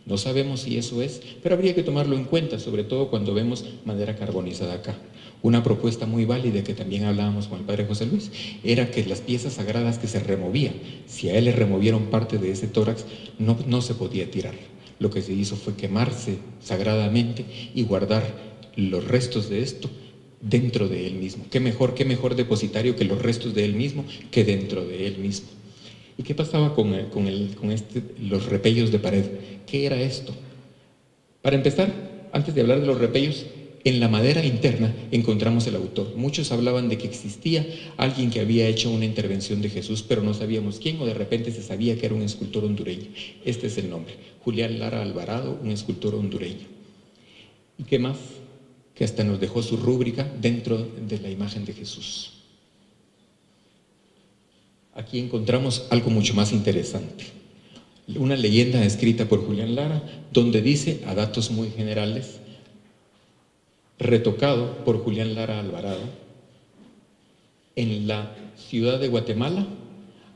No sabemos si eso es, pero habría que tomarlo en cuenta, sobre todo cuando vemos madera carbonizada acá. Una propuesta muy válida que también hablábamos con el padre José Luis era que las piezas sagradas que se removían, si a él le removieron parte de ese tórax, no se podía tirar. Lo que se hizo fue quemarse sagradamente y guardar los restos de esto dentro de él mismo. Qué mejor depositario que los restos de él mismo, que dentro de él mismo. ¿Y qué pasaba con los repellos de pared? ¿Qué era esto? Para empezar, antes de hablar de los repellos, en la madera interna encontramos el autor. Muchos hablaban de que existía alguien que había hecho una intervención de Jesús, pero no sabíamos quién, o de repente se sabía que era un escultor hondureño. Este es el nombre, Julián Lara Alvarado, un escultor hondureño. ¿Y qué más? Que hasta nos dejó su rúbrica dentro de la imagen de Jesús. Aquí encontramos algo mucho más interesante. Una leyenda escrita por Julián Lara, donde dice, a datos muy generales, retocado por Julián Lara Alvarado, en la ciudad de Guatemala,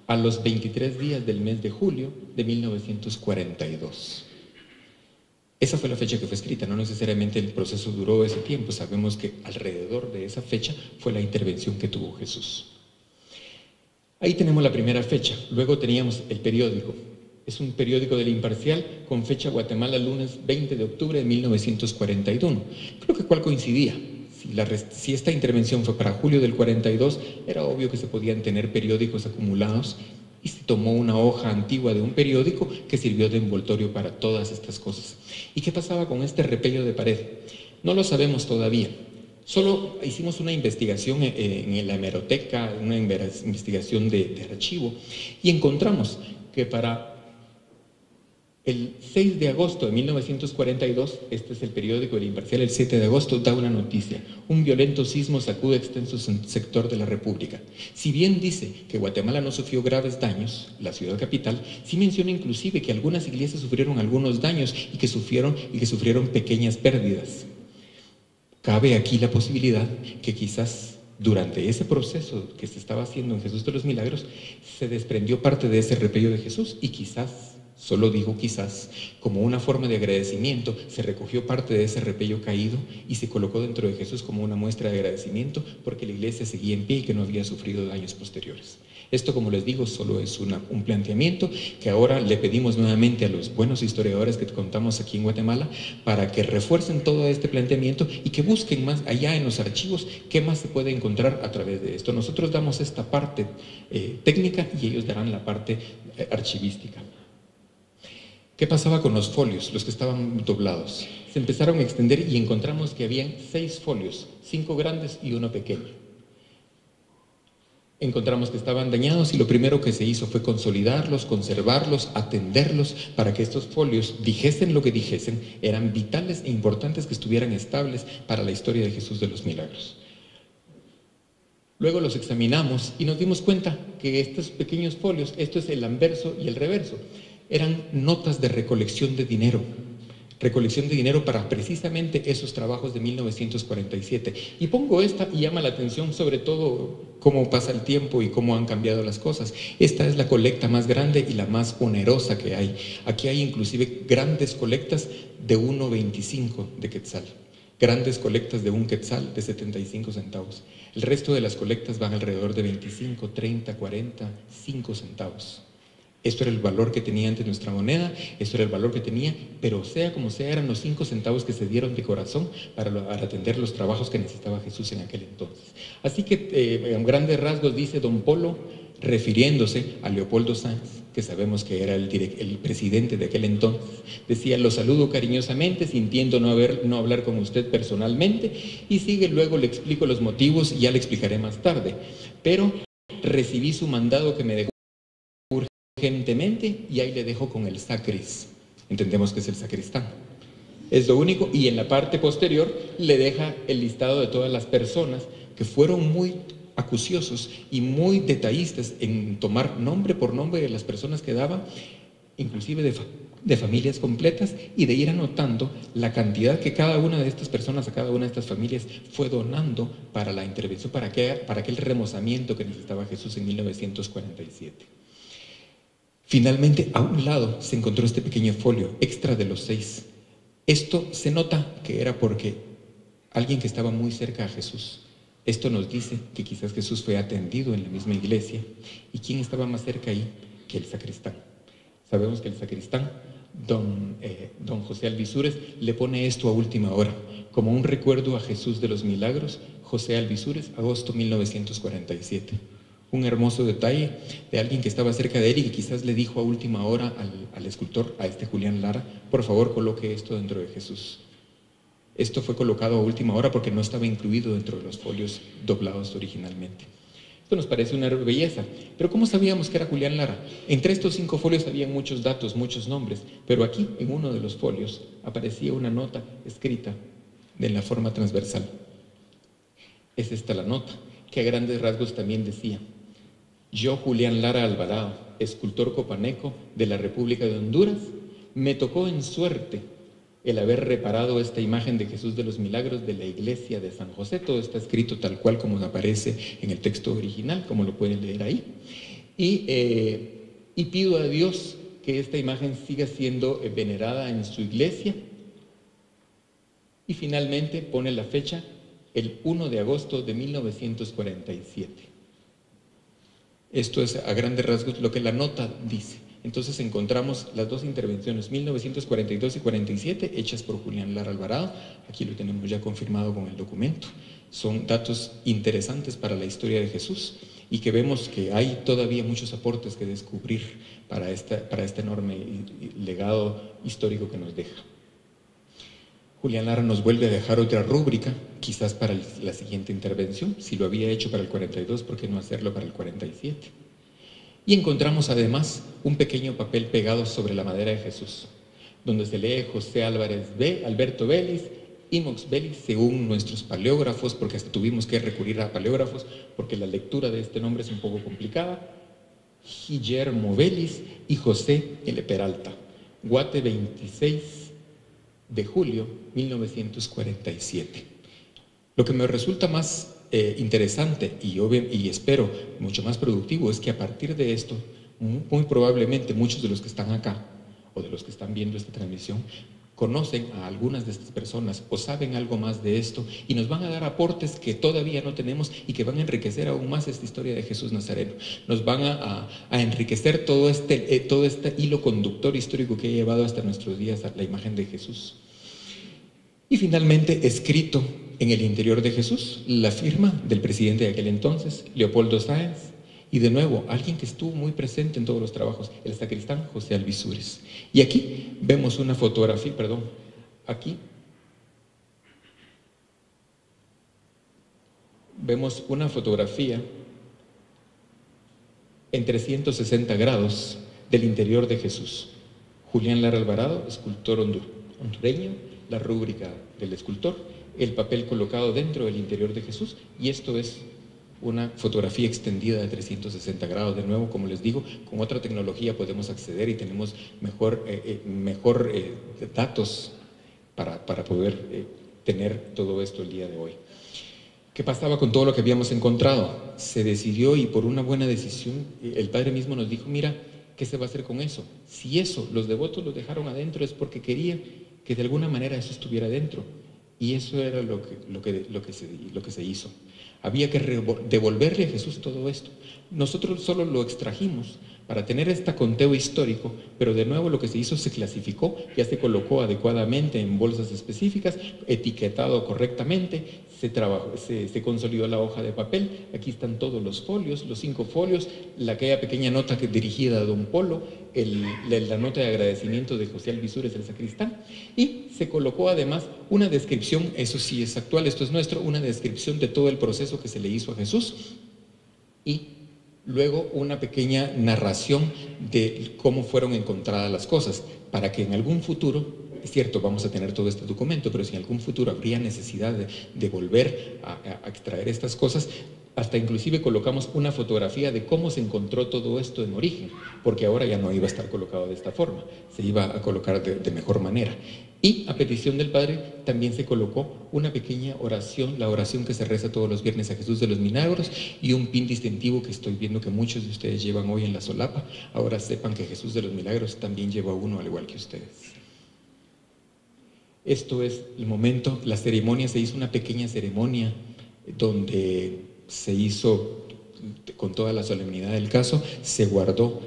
a los 23 días del mes de julio de 1942. Esa fue la fecha que fue escrita, no necesariamente el proceso duró ese tiempo, sabemos que alrededor de esa fecha fue la intervención que tuvo Jesús. Ahí tenemos la primera fecha, luego teníamos el periódico. Es un periódico del Imparcial con fecha Guatemala, lunes 20 de octubre de 1941. Creo que cuál coincidía. Si esta intervención fue para julio del 42, era obvio que se podían tener periódicos acumulados y se tomó una hoja antigua de un periódico que sirvió de envoltorio para todas estas cosas. ¿Y qué pasaba con este repello de pared? No lo sabemos todavía. Solo hicimos una investigación en la hemeroteca, una investigación de archivo, y encontramos que para el 6 de agosto de 1942, este es el periódico El Imparcial, el 7 de agosto, da una noticia. Un violento sismo sacude extenso sector de la República. Si bien dice que Guatemala no sufrió graves daños, la ciudad capital, sí menciona inclusive que algunas iglesias sufrieron algunos daños y que sufrieron pequeñas pérdidas. Cabe aquí la posibilidad que quizás durante ese proceso que se estaba haciendo en Jesús de los Milagros, se desprendió parte de ese repello de Jesús y quizás, solo digo quizás, como una forma de agradecimiento, se recogió parte de ese repello caído y se colocó dentro de Jesús como una muestra de agradecimiento porque la iglesia seguía en pie y que no había sufrido daños posteriores. Esto, como les digo, solo es un planteamiento que ahora le pedimos nuevamente a los buenos historiadores que contamos aquí en Guatemala para que refuercen todo este planteamiento y que busquen más allá en los archivos qué más se puede encontrar a través de esto. Nosotros damos esta parte técnica y ellos darán la parte archivística. ¿Qué pasaba con los folios, los que estaban doblados? Se empezaron a extender y encontramos que habían 6 folios, 5 grandes y 1 pequeño. Encontramos que estaban dañados y lo primero que se hizo fue consolidarlos, conservarlos, atenderlos para que estos folios dijesen lo que dijesen, eran vitales e importantes que estuvieran estables para la historia de Jesús de los Milagros. Luego los examinamos y nos dimos cuenta que estos pequeños folios, esto es el anverso y el reverso, eran notas de recolección de dinero para precisamente esos trabajos de 1947. Y pongo esta y llama la atención sobre todo cómo pasa el tiempo y cómo han cambiado las cosas. Esta es la colecta más grande y la más onerosa que hay. Aquí hay inclusive grandes colectas de 1.25 de quetzal. Grandes colectas de 1 quetzal de 75 centavos. El resto de las colectas van alrededor de 25, 30, 40, 5 centavos. Esto era el valor que tenía antes nuestra moneda, esto era el valor que tenía, pero sea como sea, eran los 5 centavos que se dieron de corazón para atender los trabajos que necesitaba Jesús en aquel entonces. Así que en grandes rasgos dice Don Polo, refiriéndose a Leopoldo Sanz, que sabemos que era el presidente de aquel entonces, decía: lo saludo cariñosamente, sintiendo no hablar con usted personalmente, y sigue, luego le explico los motivos y ya le explicaré más tarde, pero recibí su mandado que me dejó urgentemente y ahí le dejo con el sacris. Entendemos que es el sacristán. Es lo único, y en la parte posterior le deja el listado de todas las personas que fueron muy acuciosos y muy detallistas en tomar nombre por nombre de las personas que daban, inclusive de familias completas, y de ir anotando la cantidad que cada una de estas personas, a cada una de estas familias fue donando para la intervención, para aquel remozamiento que necesitaba Jesús en 1947. Finalmente, a un lado se encontró este pequeño folio, extra de los 6. Esto se nota que era porque alguien que estaba muy cerca a Jesús. Esto nos dice que quizás Jesús fue atendido en la misma iglesia. ¿Y quién estaba más cerca ahí que el sacristán? Sabemos que el sacristán don José Alvisúrez le pone esto a última hora, como un recuerdo a Jesús de los Milagros, José Alvisúrez, agosto 1947. Un hermoso detalle de alguien que estaba cerca de él y que quizás le dijo a última hora al escultor, a este Julián Lara, por favor coloque esto dentro de Jesús. Esto fue colocado a última hora porque no estaba incluido dentro de los folios doblados originalmente. Esto nos parece una belleza, pero ¿cómo sabíamos que era Julián Lara? Entre estos 5 folios había muchos datos, muchos nombres, pero aquí, en uno de los folios, aparecía una nota escrita de la forma transversal. Es esta la nota, que a grandes rasgos también decía: yo, Julián Lara Alvarado, escultor copaneco de la República de Honduras, me tocó en suerte el haber reparado esta imagen de Jesús de los Milagros de la iglesia de San José. Todo está escrito tal cual como aparece en el texto original, como lo pueden leer ahí. Y pido a Dios que esta imagen siga siendo venerada en su iglesia. Y finalmente pone la fecha, el 1 de agosto de 1947. Esto es a grandes rasgos lo que la nota dice. Entonces encontramos las 2 intervenciones, 1942 y 47, hechas por Julián Lara Alvarado. Aquí lo tenemos ya confirmado con el documento. Son datos interesantes para la historia de Jesús y que vemos que hay todavía muchos aportes que descubrir para este enorme legado histórico que nos deja. Julián Lara nos vuelve a dejar otra rúbrica, quizás para la siguiente intervención. Si lo había hecho para el 42, ¿por qué no hacerlo para el 47? Y encontramos además un pequeño papel pegado sobre la madera de Jesús, donde se lee José Álvarez B, Alberto Vélez, Imox Vélez, según nuestros paleógrafos, porque hasta tuvimos que recurrir a paleógrafos, porque la lectura de este nombre es un poco complicada, Guillermo Vélez y José L. Peralta, Guate 26 de julio 1947. Lo que me resulta más interesante y espero mucho más productivo es que a partir de esto, muy probablemente muchos de los que están acá o de los que están viendo esta transmisión conocen a algunas de estas personas o saben algo más de esto y nos van a dar aportes que todavía no tenemos y que van a enriquecer aún más esta historia de Jesús Nazareno. Nos van a enriquecer todo este hilo conductor histórico que ha llevado hasta nuestros días a la imagen de Jesús. Y finalmente, escrito en el interior de Jesús, la firma del presidente de aquel entonces, Leopoldo Sáenz, y de nuevo, alguien que estuvo muy presente en todos los trabajos, el sacristán José Alvisúrez. Y aquí vemos una fotografía, aquí vemos una fotografía en 360 grados del interior de Jesús. Julián Lara Alvarado, escultor hondureño, la rúbrica del escultor, el papel colocado dentro del interior de Jesús, y esto es una fotografía extendida de 360 grados. De nuevo, como les digo, con otra tecnología podemos acceder y tenemos mejor datos para poder tener todo esto el día de hoy. ¿Qué pasaba con todo lo que habíamos encontrado? Se decidió, y por una buena decisión, el Padre mismo nos dijo: mira, ¿qué se va a hacer con eso? Si eso, los devotos lo dejaron adentro, es porque querían que de alguna manera eso estuviera dentro. Y eso era lo que se hizo. Había que devolverle a Jesús todo esto. Nosotros solo lo extrajimos para tener este conteo histórico, pero de nuevo lo que se hizo, se clasificó, ya se colocó adecuadamente en bolsas específicas, etiquetado correctamente, se consolidó la hoja de papel. Aquí están todos los folios, los 5 folios, aquella pequeña nota dirigida a Don Polo, la nota de agradecimiento de José Alvisúrez, el sacristán, y se colocó además una descripción, eso sí es actual, esto es nuestro, una descripción de todo el proceso que se le hizo a Jesús, y luego una pequeña narración de cómo fueron encontradas las cosas, para que en algún futuro, es cierto, vamos a tener todo este documento, pero si en algún futuro habría necesidad de volver a extraer estas cosas, hasta inclusive colocamos una fotografía de cómo se encontró todo esto en origen, porque ahora ya no iba a estar colocado de esta forma, se iba a colocar de mejor manera. Y a petición del Padre también se colocó una pequeña oración, la oración que se reza todos los viernes a Jesús de los Milagros, y un pin distintivo que estoy viendo que muchos de ustedes llevan hoy en la solapa. Ahora sepan que Jesús de los Milagros también lleva uno, al igual que ustedes. Esto es el momento, la ceremonia, se hizo una pequeña ceremonia donde se hizo con toda la solemnidad del caso, se guardó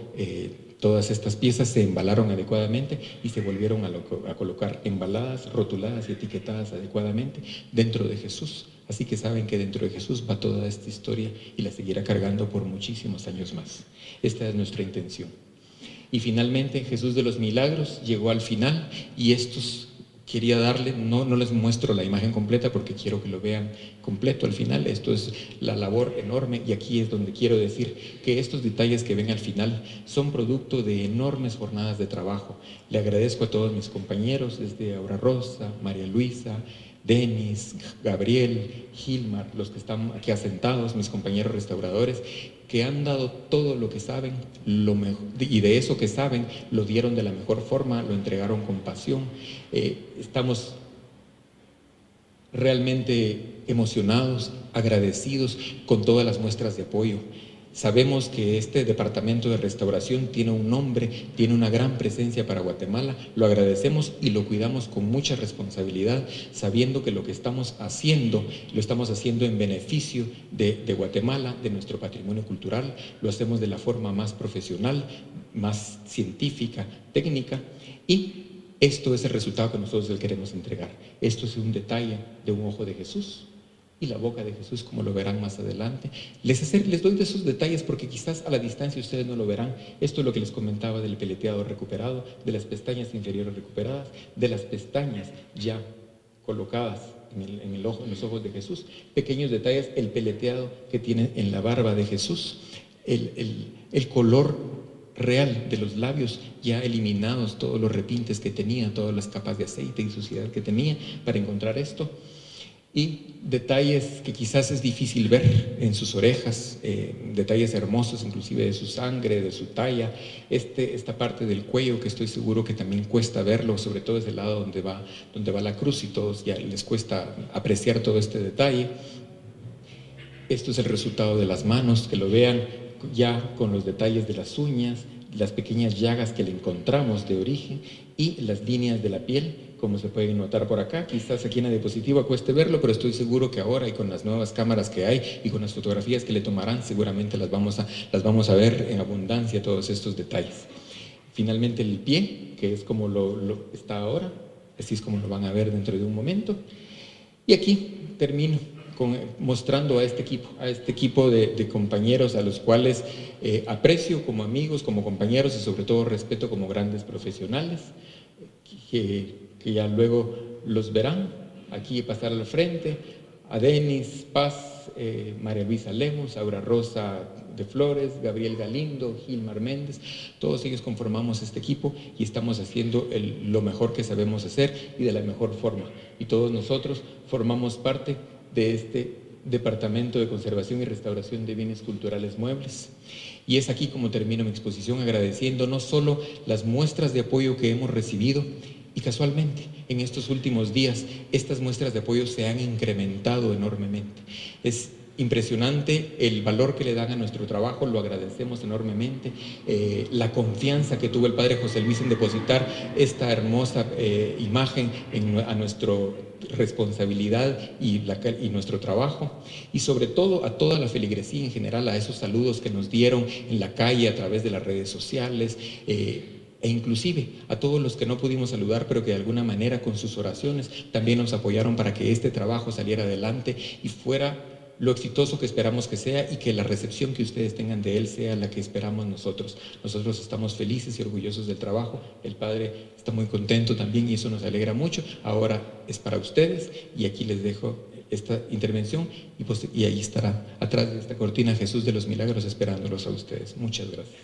Todas estas piezas se embalaron adecuadamente y se volvieron a colocar embaladas, rotuladas y etiquetadas adecuadamente dentro de Jesús. Así que saben que dentro de Jesús va toda esta historia y la seguirá cargando por muchísimos años más. Esta es nuestra intención. Y finalmente Jesús de los Milagros llegó al final y estos quería darle, no les muestro la imagen completa porque quiero que lo vean completo al final. Esto es la labor enorme y aquí es donde quiero decir que estos detalles que ven al final son producto de enormes jornadas de trabajo. Le agradezco a todos mis compañeros, desde Aura Rosa, María Luisa, Denis, Gabriel, Gilmar, los que están aquí asentados, mis compañeros restauradores, que han dado todo lo que saben, lo mejor, y de eso que saben lo dieron de la mejor forma, lo entregaron con pasión. Estamos realmente emocionados, agradecidos con todas las muestras de apoyo. Sabemos que este departamento de restauración tiene un nombre, tiene una gran presencia para Guatemala, lo agradecemos y lo cuidamos con mucha responsabilidad, sabiendo que lo que estamos haciendo, lo estamos haciendo en beneficio de Guatemala, de nuestro patrimonio cultural, lo hacemos de la forma más profesional, más científica, técnica, y esto es el resultado que nosotros le queremos entregar. Esto es un detalle de un ojo de Jesús y la boca de Jesús, como lo verán más adelante. Les doy de esos detalles porque quizás a la distancia ustedes no lo verán. Esto es lo que les comentaba del peleteado recuperado, de las pestañas inferiores recuperadas, de las pestañas ya colocadas en los ojos de Jesús. Pequeños detalles, el peleteado que tiene en la barba de Jesús, el color real de los labios ya eliminados, todos los repintes que tenía, todas las capas de aceite y suciedad que tenía para encontrar esto. Y detalles que quizás es difícil ver en sus orejas, detalles hermosos inclusive de su sangre, de su talla, esta parte del cuello que estoy seguro que también cuesta verlo, sobre todo desde el lado donde va la cruz y todos ya les cuesta apreciar todo este detalle. Esto es el resultado de las manos, que lo vean ya con los detalles de las uñas, las pequeñas llagas que le encontramos de origen y las líneas de la piel, como se pueden notar por acá. Quizás aquí en la diapositiva cueste verlo, pero estoy seguro que ahora y con las nuevas cámaras que hay y con las fotografías que le tomarán, seguramente las vamos a ver en abundancia, todos estos detalles. Finalmente el pie, que es como lo está ahora, así es como lo van a ver dentro de un momento. Y aquí termino mostrando a este equipo de compañeros a los cuales aprecio como amigos, como compañeros y sobre todo respeto como grandes profesionales, que ya luego los verán aquí pasar al frente, a Denis Paz, María Luisa Lemos, Aura Rosa de Flores, Gabriel Galindo, Gilmar Méndez, todos ellos conformamos este equipo y estamos haciendo lo mejor que sabemos hacer y de la mejor forma. Y todos nosotros formamos parte de este Departamento de Conservación y Restauración de Bienes Culturales Muebles. Y es aquí como termino mi exposición, agradeciendo no solo las muestras de apoyo que hemos recibido, y casualmente en estos últimos días estas muestras de apoyo se han incrementado enormemente. Es impresionante el valor que le dan a nuestro trabajo, lo agradecemos enormemente, la confianza que tuvo el Padre José Luis en depositar esta hermosa imagen a nuestra responsabilidad y nuestro trabajo, y sobre todo a toda la feligresía en general, a esos saludos que nos dieron en la calle a través de las redes sociales, e inclusive a todos los que no pudimos saludar, pero que de alguna manera con sus oraciones también nos apoyaron para que este trabajo saliera adelante y fuera lo exitoso que esperamos que sea y que la recepción que ustedes tengan de él sea la que esperamos nosotros. Nosotros estamos felices y orgullosos del trabajo, el Padre está muy contento también y eso nos alegra mucho. Ahora es para ustedes y aquí les dejo esta intervención y ahí estará atrás de esta cortina Jesús de los Milagros esperándolos a ustedes. Muchas gracias.